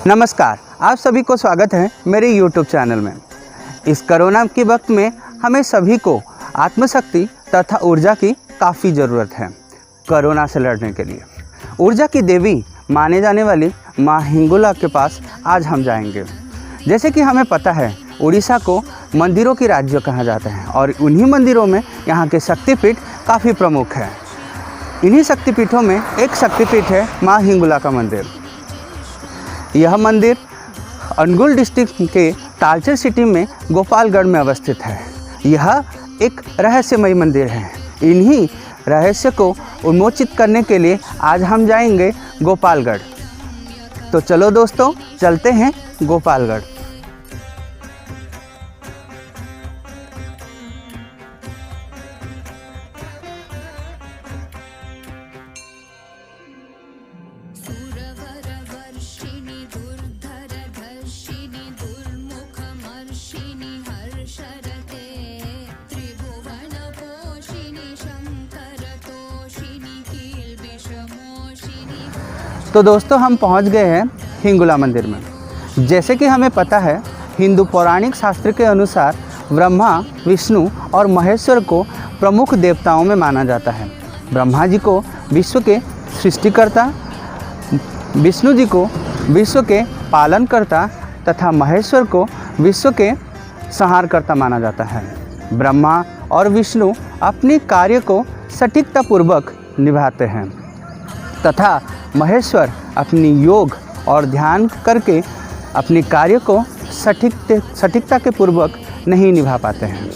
नमस्कार, आप सभी को स्वागत है मेरे YouTube चैनल में। इस कोरोना के वक्त में हमें सभी को आत्मशक्ति तथा ऊर्जा की काफ़ी ज़रूरत है। कोरोना से लड़ने के लिए ऊर्जा की देवी माने जाने वाली माँ हिंगोला के पास आज हम जाएंगे। जैसे कि हमें पता है, उड़ीसा को मंदिरों की राज्य कहा जाता है और उन्हीं मंदिरों में यहाँ के शक्तिपीठ काफ़ी प्रमुख है। इन्हीं शक्तिपीठों में एक शक्तिपीठ है माँ हिंगोला का मंदिर। यह मंदिर अनुगुल डिस्ट्रिक्ट के तालचेर सिटी में गोपालगढ़ में अवस्थित है। यह एक रहस्यमयी मंदिर है। इन्हीं रहस्य को उन्मोचित करने के लिए आज हम जाएंगे गोपालगढ़। तो चलो दोस्तों, चलते हैं गोपालगढ़। तो दोस्तों, हम पहुंच गए हैं हिंगोला मंदिर में। जैसे कि हमें पता है, हिंदू पौराणिक शास्त्र के अनुसार ब्रह्मा, विष्णु और महेश्वर को प्रमुख देवताओं में माना जाता है। ब्रह्मा जी को विश्व के सृष्टिकर्ता, विष्णु जी को विश्व के पालनकर्ता तथा महेश्वर को विश्व के संहारकर्ता माना जाता है। ब्रह्मा और विष्णु अपने कार्य को सटीकतापूर्वक निभाते हैं तथा महेश्वर अपनी योग और ध्यान करके अपने कार्य को सटीकता के पूर्वक नहीं निभा पाते हैं।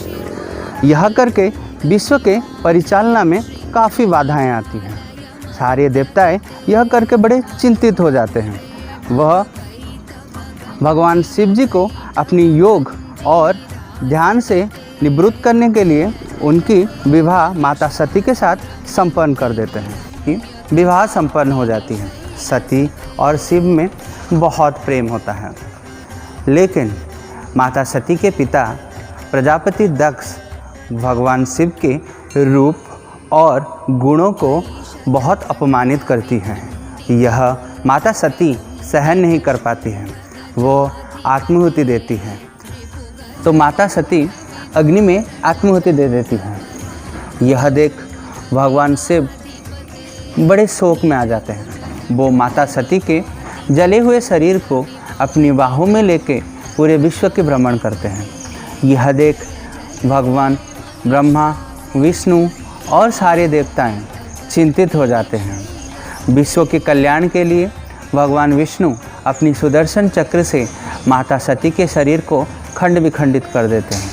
यह करके विश्व के परिचालना में काफ़ी बाधाएं आती हैं। सारे देवताएं यह करके बड़े चिंतित हो जाते हैं। वह भगवान शिव जी को अपनी योग और ध्यान से निवृत्त करने के लिए उनकी विवाह माता सती के साथ संपन्न कर देते हैं। विवाह संपन्न हो जाती है। सती और शिव में बहुत प्रेम होता है, लेकिन माता सती के पिता प्रजापति दक्ष भगवान शिव के रूप और गुणों को बहुत अपमानित करती हैं। यह माता सती सहन नहीं कर पाती है। वो आत्माहुति देती है। तो माता सती अग्नि में आत्माहुति दे देती है। यह देख भगवान शिव बड़े शोक में आ जाते हैं। वो माता सती के जले हुए शरीर को अपनी बाहों में लेके पूरे विश्व के भ्रमण करते हैं। यह देख भगवान ब्रह्मा, विष्णु और सारे देवताएं चिंतित हो जाते हैं। विश्व के कल्याण के लिए भगवान विष्णु अपनी सुदर्शन चक्र से माता सती के शरीर को खंड विखंडित कर देते हैं।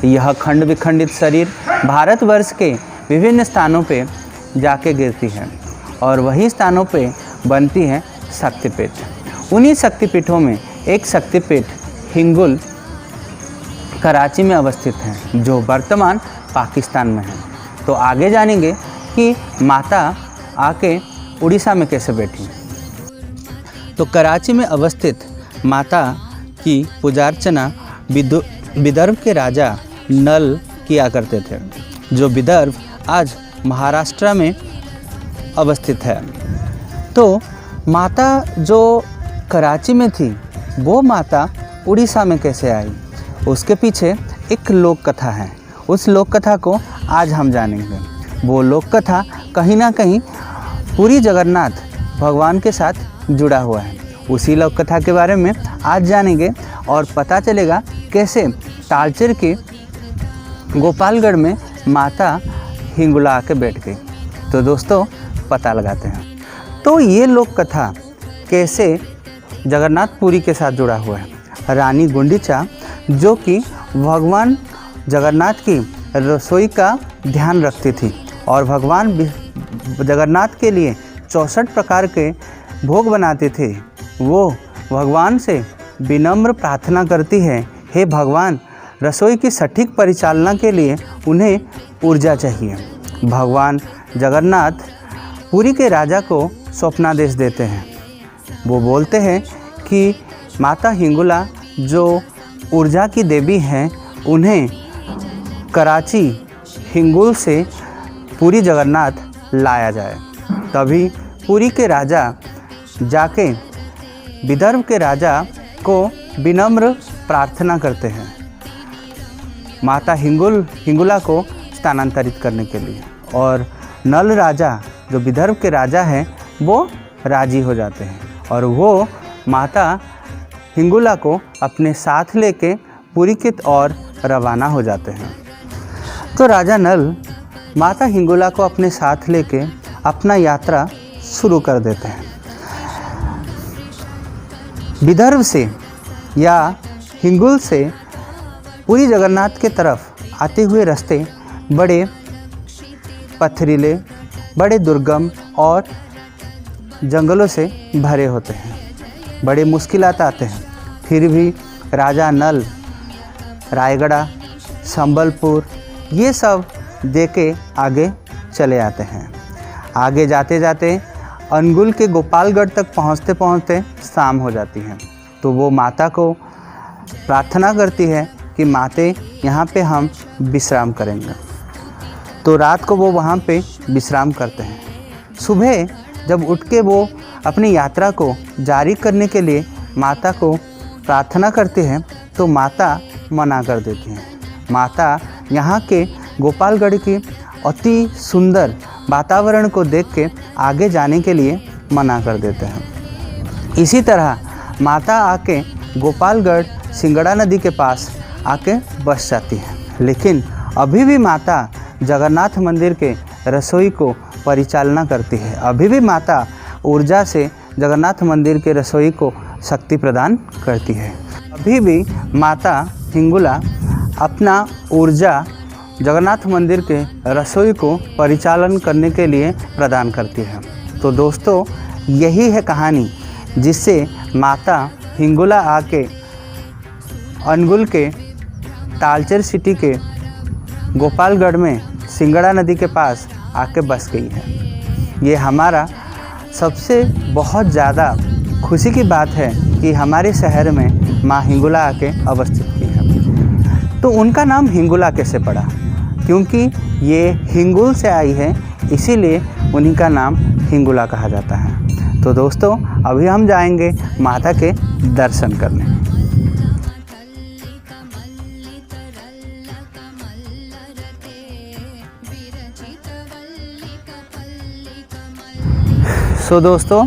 यह खंड विखंडित शरीर भारतवर्ष के विभिन्न स्थानों पे जाके गिरती है और वही स्थानों पे बनती है शक्तिपीठ। उन्हीं शक्तिपीठों में एक शक्तिपीठ हिंगुल कराची में अवस्थित है, जो वर्तमान पाकिस्तान में है। तो आगे जानेंगे कि माता आके उड़ीसा में कैसे बैठी। तो कराची में अवस्थित माता की पूजा अर्चना विदर्भ के राजा नल किया करते थे, जो विदर्भ आज महाराष्ट्र में अवस्थित है। तो माता जो कराची में थी, वो माता उड़ीसा में कैसे आई, उसके पीछे एक लोक कथा है। उस लोक कथा को आज हम जानेंगे। वो लोक कथा कहीं ना कहीं पूरी जगन्नाथ भगवान के साथ जुड़ा हुआ है। उसी लोक कथा के बारे में आज जानेंगे और पता चलेगा कैसे तालचेर के गोपालगढ़ में माता हिंगोला आके बैठ गई। तो दोस्तों, पता लगाते हैं। तो ये लोक कथा कैसे जगन्नाथपुरी के साथ जुड़ा हुआ है। रानी गुंडीचा, जो कि भगवान जगन्नाथ की रसोई का ध्यान रखती थी और भगवान जगन्नाथ के लिए 64 प्रकार के भोग बनाते थे, वो भगवान से विनम्र प्रार्थना करती है, हे भगवान, रसोई की सटीक परिचालना के लिए उन्हें ऊर्जा चाहिए। भगवान जगन्नाथ पुरी के राजा को स्वप्नादेश देते हैं। वो बोलते हैं कि माता हिंगोला जो ऊर्जा की देवी हैं, उन्हें कराची हिंगुल से पुरी जगन्नाथ लाया जाए। तभी पुरी के राजा जाके विदर्भ के राजा को विनम्र प्रार्थना करते हैं माता हिंगुला को स्थानांतरित करने के लिए, और नल राजा जो विदर्भ के राजा हैं वो राजी हो जाते हैं और वो माता हिंगुला को अपने साथ लेके पुरी की ओर रवाना हो जाते हैं। तो राजा नल माता हिंगुला को अपने साथ लेके अपना यात्रा शुरू कर देते हैं। विदर्भ से या हिंगुल से पुरी जगन्नाथ के तरफ आते हुए रास्ते बड़े पथरीले, बड़े दुर्गम और जंगलों से भरे होते हैं, बड़े मुश्किलात आते हैं। फिर भी राजा नल रायगढ़, संबलपुर ये सब देके आगे चले आते हैं। आगे जाते जाते अनुगुल के गोपालगढ़ तक पहुँचते पहुँचते शाम हो जाती है। तो वो माता को प्रार्थना करती है कि माते यहाँ पे हम विश्राम करेंगे। तो रात को वो वहाँ पे विश्राम करते हैं। सुबह जब उठ के वो अपनी यात्रा को जारी करने के लिए माता को प्रार्थना करते हैं तो माता मना कर देती हैं। माता यहाँ के गोपालगढ़ की अति सुंदर वातावरण को देख के आगे जाने के लिए मना कर देते हैं। इसी तरह माता आके गोपालगढ़ सिंगड़ा नदी के पास आके बस जाती है। लेकिन अभी भी माता जगन्नाथ मंदिर के रसोई को परिचालना करती है। अभी भी माता ऊर्जा से जगन्नाथ मंदिर के रसोई को शक्ति प्रदान करती है। अभी भी माता हिंगुला अपना ऊर्जा जगन्नाथ मंदिर के रसोई को परिचालन करने के लिए प्रदान करती है। तो दोस्तों यही है कहानी जिससे माता हिंगुला आके अनुगुल के तालचेर सिटी के गोपालगढ़ में सिंगड़ा नदी के पास आके बस गई है। ये हमारा सबसे बहुत ज़्यादा खुशी की बात है कि हमारे शहर में माँ हिंगुला आके अवस्थित की है। तो उनका नाम हिंगुला कैसे पड़ा? क्योंकि ये हिंगुल से आई है, इसीलिए उन्हीं का नाम हिंगुला कहा जाता है। तो दोस्तों अभी हम जाएंगे माता के दर्शन करने। सो दोस्तों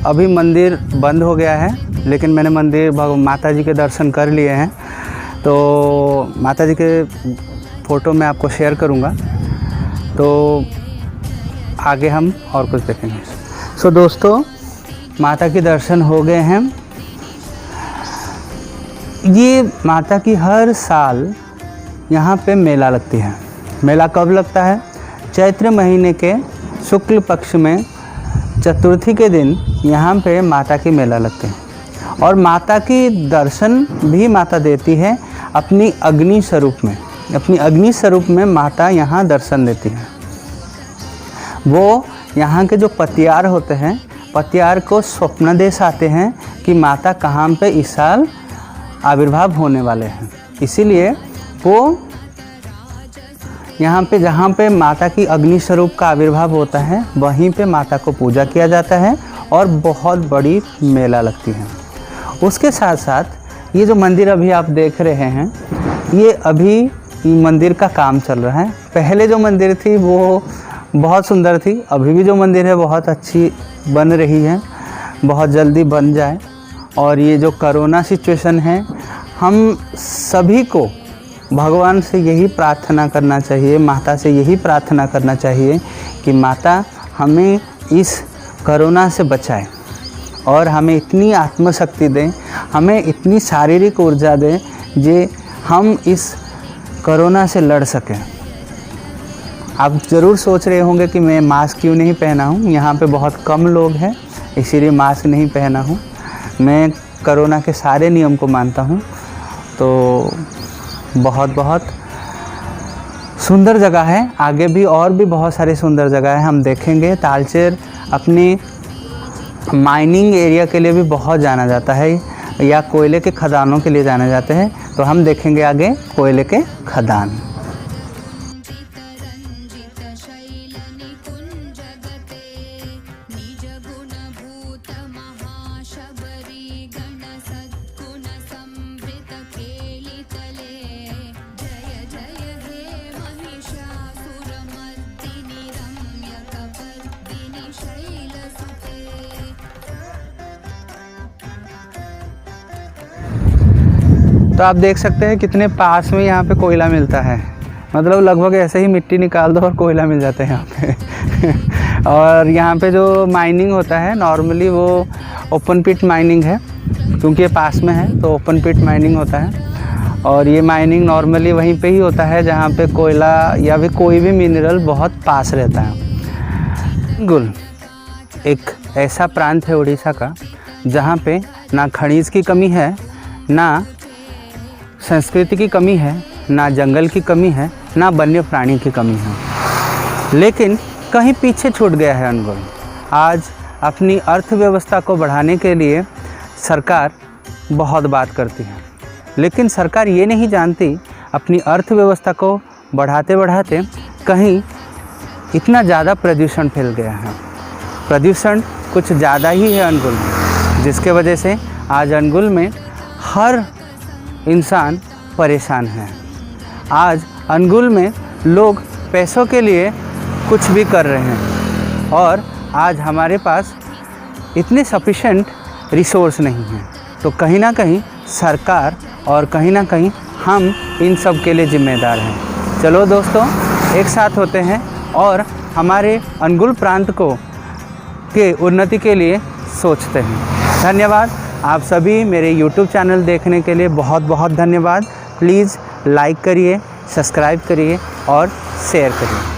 अभी मंदिर बंद हो गया है, लेकिन मैंने मंदिर माता जी के दर्शन कर लिए हैं। तो माता जी के फ़ोटो मैं आपको शेयर करूंगा, तो आगे हम और कुछ देखेंगे। सो दोस्तों माता के दर्शन हो गए हैं। ये माता की हर साल यहाँ पे मेला लगती है। मेला कब लगता है? चैत्र महीने के शुक्ल पक्ष में चतुर्थी के दिन यहाँ पे माता की मेला लगते हैं। और माता की दर्शन भी माता देती है अपनी अग्नि स्वरूप में। अपनी अग्नि स्वरूप में माता यहाँ दर्शन देती है। वो यहाँ के जो पतियार होते हैं, पतियार को स्वप्नादेश आते हैं कि माता कहाँ पे इस साल आविर्भाव होने वाले हैं। इसीलिए वो यहाँ पे जहाँ पे माता की अग्नि स्वरूप का आविर्भाव होता है वहीं पे माता को पूजा किया जाता है और बहुत बड़ी मेला लगती है। उसके साथ साथ ये जो मंदिर अभी आप देख रहे हैं, ये अभी मंदिर का काम चल रहा है। पहले जो मंदिर थी वो बहुत सुंदर थी, अभी भी जो मंदिर है बहुत अच्छी बन रही है, बहुत जल्दी बन जाए। और ये जो कोरोना सिचुएशन है, हम सभी को भगवान से यही प्रार्थना करना चाहिए, माता से यही प्रार्थना करना चाहिए कि माता हमें इस कोरोना से बचाए और हमें इतनी आत्मशक्ति दें, हमें इतनी शारीरिक ऊर्जा दें जे हम इस कोरोना से लड़ सकें। आप ज़रूर सोच रहे होंगे कि मैं मास्क क्यों नहीं पहना हूँ। यहाँ पे बहुत कम लोग हैं, इसीलिए मास्क नहीं पहना हूँ। मैं कोरोना के सारे नियम को मानता हूँ। तो बहुत बहुत सुंदर जगह है, आगे भी और भी बहुत सारी सुंदर जगह है, हम देखेंगे। तालचेर अपनी माइनिंग एरिया के लिए भी बहुत जाना जाता है, या कोयले के खदानों के लिए जाने जाते हैं। तो हम देखेंगे आगे कोयले के खदान। तो आप देख सकते हैं कितने पास में यहाँ पे कोयला मिलता है। मतलब लगभग ऐसे ही मिट्टी निकाल दो और कोयला मिल जाता है यहाँ पे। और यहाँ पे जो माइनिंग होता है नॉर्मली वो ओपन पिट माइनिंग है, क्योंकि ये पास में है तो ओपन पिट माइनिंग होता है। और ये माइनिंग नॉर्मली वहीं पे ही होता है जहाँ पे कोयला या फिर कोई भी मिनरल बहुत पास रहता है। हिंगोल एक ऐसा प्रांत है उड़ीसा का जहाँ पे ना खनिज की कमी है, ना संस्कृति की कमी है, ना जंगल की कमी है, ना वन्य प्राणी की कमी है। लेकिन कहीं पीछे छूट गया है अनुगुल। आज अपनी अर्थव्यवस्था को बढ़ाने के लिए सरकार बहुत बात करती है, लेकिन सरकार ये नहीं जानती अपनी अर्थव्यवस्था को बढ़ाते बढ़ाते कहीं इतना ज़्यादा प्रदूषण फैल गया है। प्रदूषण कुछ ज़्यादा ही है अनुगुल में, जिसके वजह से आज अनुगुल में हर इंसान परेशान है। आज अनुगुल में लोग पैसों के लिए कुछ भी कर रहे हैं और आज हमारे पास इतने सफिशेंट रिसोर्स नहीं हैं। तो कहीं ना कहीं सरकार और कहीं ना कहीं हम इन सब के लिए जिम्मेदार हैं। चलो दोस्तों, एक साथ होते हैं और हमारे अनुगुल प्रांत के उन्नति के लिए सोचते हैं। धन्यवाद। आप सभी मेरे YouTube चैनल देखने के लिए बहुत बहुत धन्यवाद। प्लीज़ लाइक करिए, सब्सक्राइब करिए और शेयर करिए।